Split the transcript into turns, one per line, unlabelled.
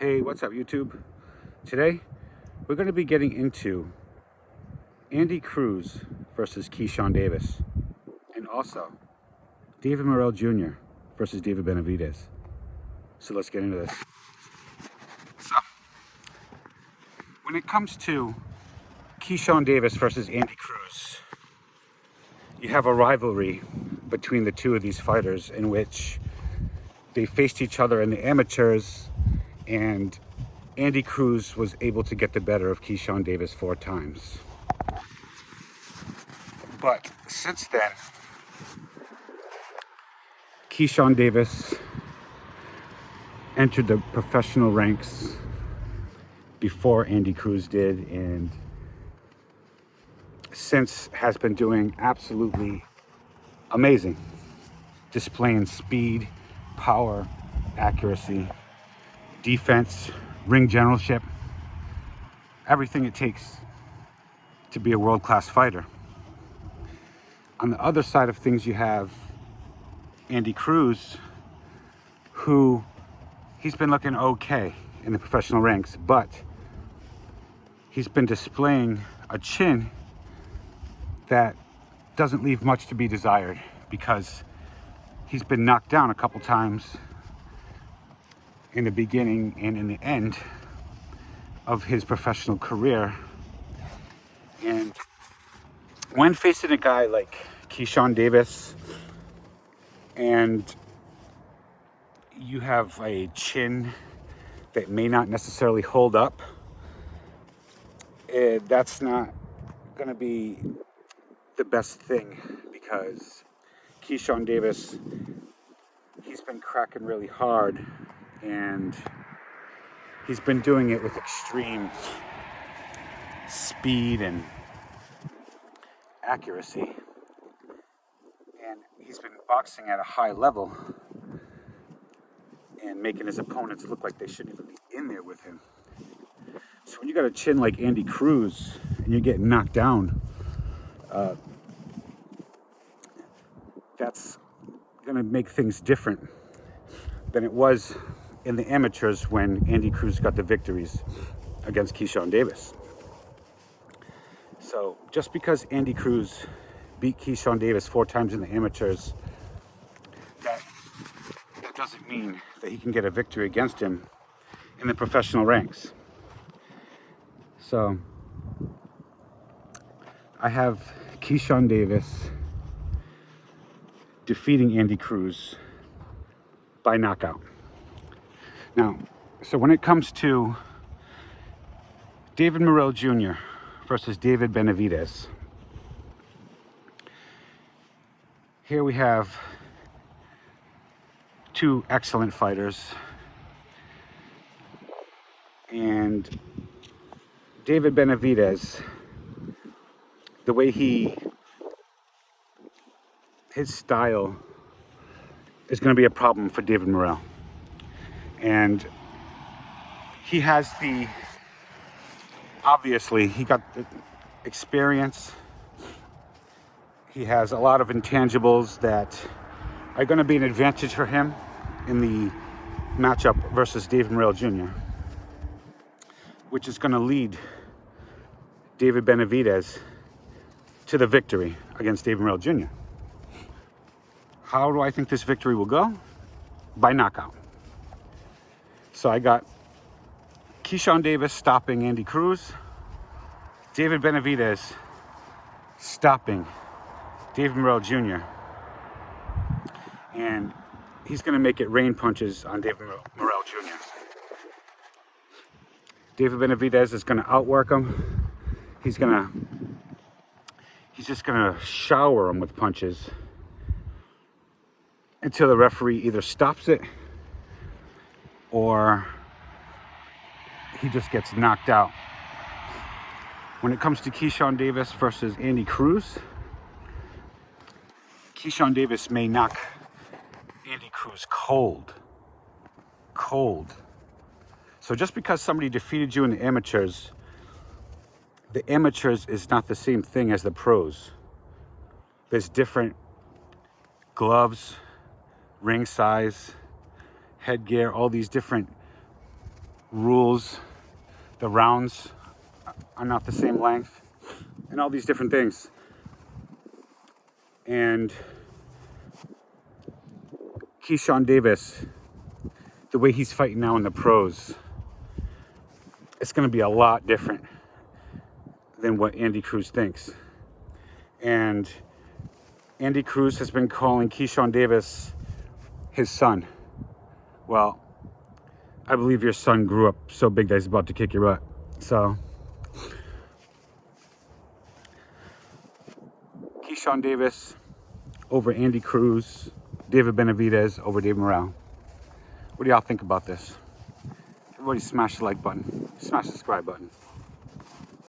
Hey, what's up, YouTube? Today, we're going to be getting into Andy Cruz versus Keyshawn Davis, and also David Morrell Jr. versus David Benavidez. So let's get into this. So, when it comes to Keyshawn Davis versus Andy Cruz, you have a rivalry between the two of these fighters in which they faced each other in the amateurs, and Andy Cruz was able to get the better of Keyshawn Davis 4 times. But since then, Keyshawn Davis entered the professional ranks before Andy Cruz did, and since has been doing absolutely amazing, displaying speed, power, accuracy, defense, ring generalship, everything it takes to be a world-class fighter. On the other side of things, you have Andy Cruz, who he's been looking okay in the professional ranks, but he's been displaying a chin that doesn't leave much to be desired, because he's been knocked down a couple times in the beginning and in the end of his professional career. And when facing a guy like Keyshawn Davis, and you have a chin that may not necessarily hold up, that's not going to be the best thing, because Keyshawn Davis, he's been cracking really hard, and he's been doing it with extreme speed and accuracy, and he's been boxing at a high level and making his opponents look like they shouldn't even be in there with him. So when you got a chin like Andy Cruz and you're getting knocked down, that's going to make things different than it was in the amateurs when Andy Cruz got the victories against Keyshawn Davis. So just because Andy Cruz beat Keyshawn Davis 4 times in the amateurs, that doesn't mean that he can get a victory against him in the professional ranks. So I have Keyshawn Davis defeating Andy Cruz by knockout. Now, so when it comes to David Morrell Jr. versus David Benavidez, here we have 2 excellent fighters, and David Benavidez, the way his style is going to be a problem for David Morrell. And he has obviously he got the experience. He has a lot of intangibles that are going to be an advantage for him in the matchup versus David Morrell Jr., which is going to lead David Benavidez to the victory against David Morrell Jr. How do I think this victory will go? By knockout. So I got Keyshawn Davis stopping Andy Cruz, David Benavidez stopping David Morrell Jr., and he's going to make it rain punches on David Morrell Jr. David Benavidez is going to outwork him. He's just going to shower him with punches until the referee either stops it or he just gets knocked out. When it comes to Keyshawn Davis versus Andy Cruz, Keyshawn Davis may knock Andy Cruz cold. So just because somebody defeated you in the amateurs is not the same thing as the pros. There's different gloves, ring size, headgear, all these different rules, the rounds are not the same length, and all these different things. And Keyshawn Davis, the way he's fighting now in the pros, it's going to be a lot different than what Andy Cruz thinks. And Andy Cruz has been calling Keyshawn Davis his son. Well, I believe your son grew up so big that he's about to kick your butt. So, Keyshawn Davis over Andy Cruz, David Benavidez over Dave Morrell. What do y'all think about this? Everybody smash the like button, smash the subscribe button.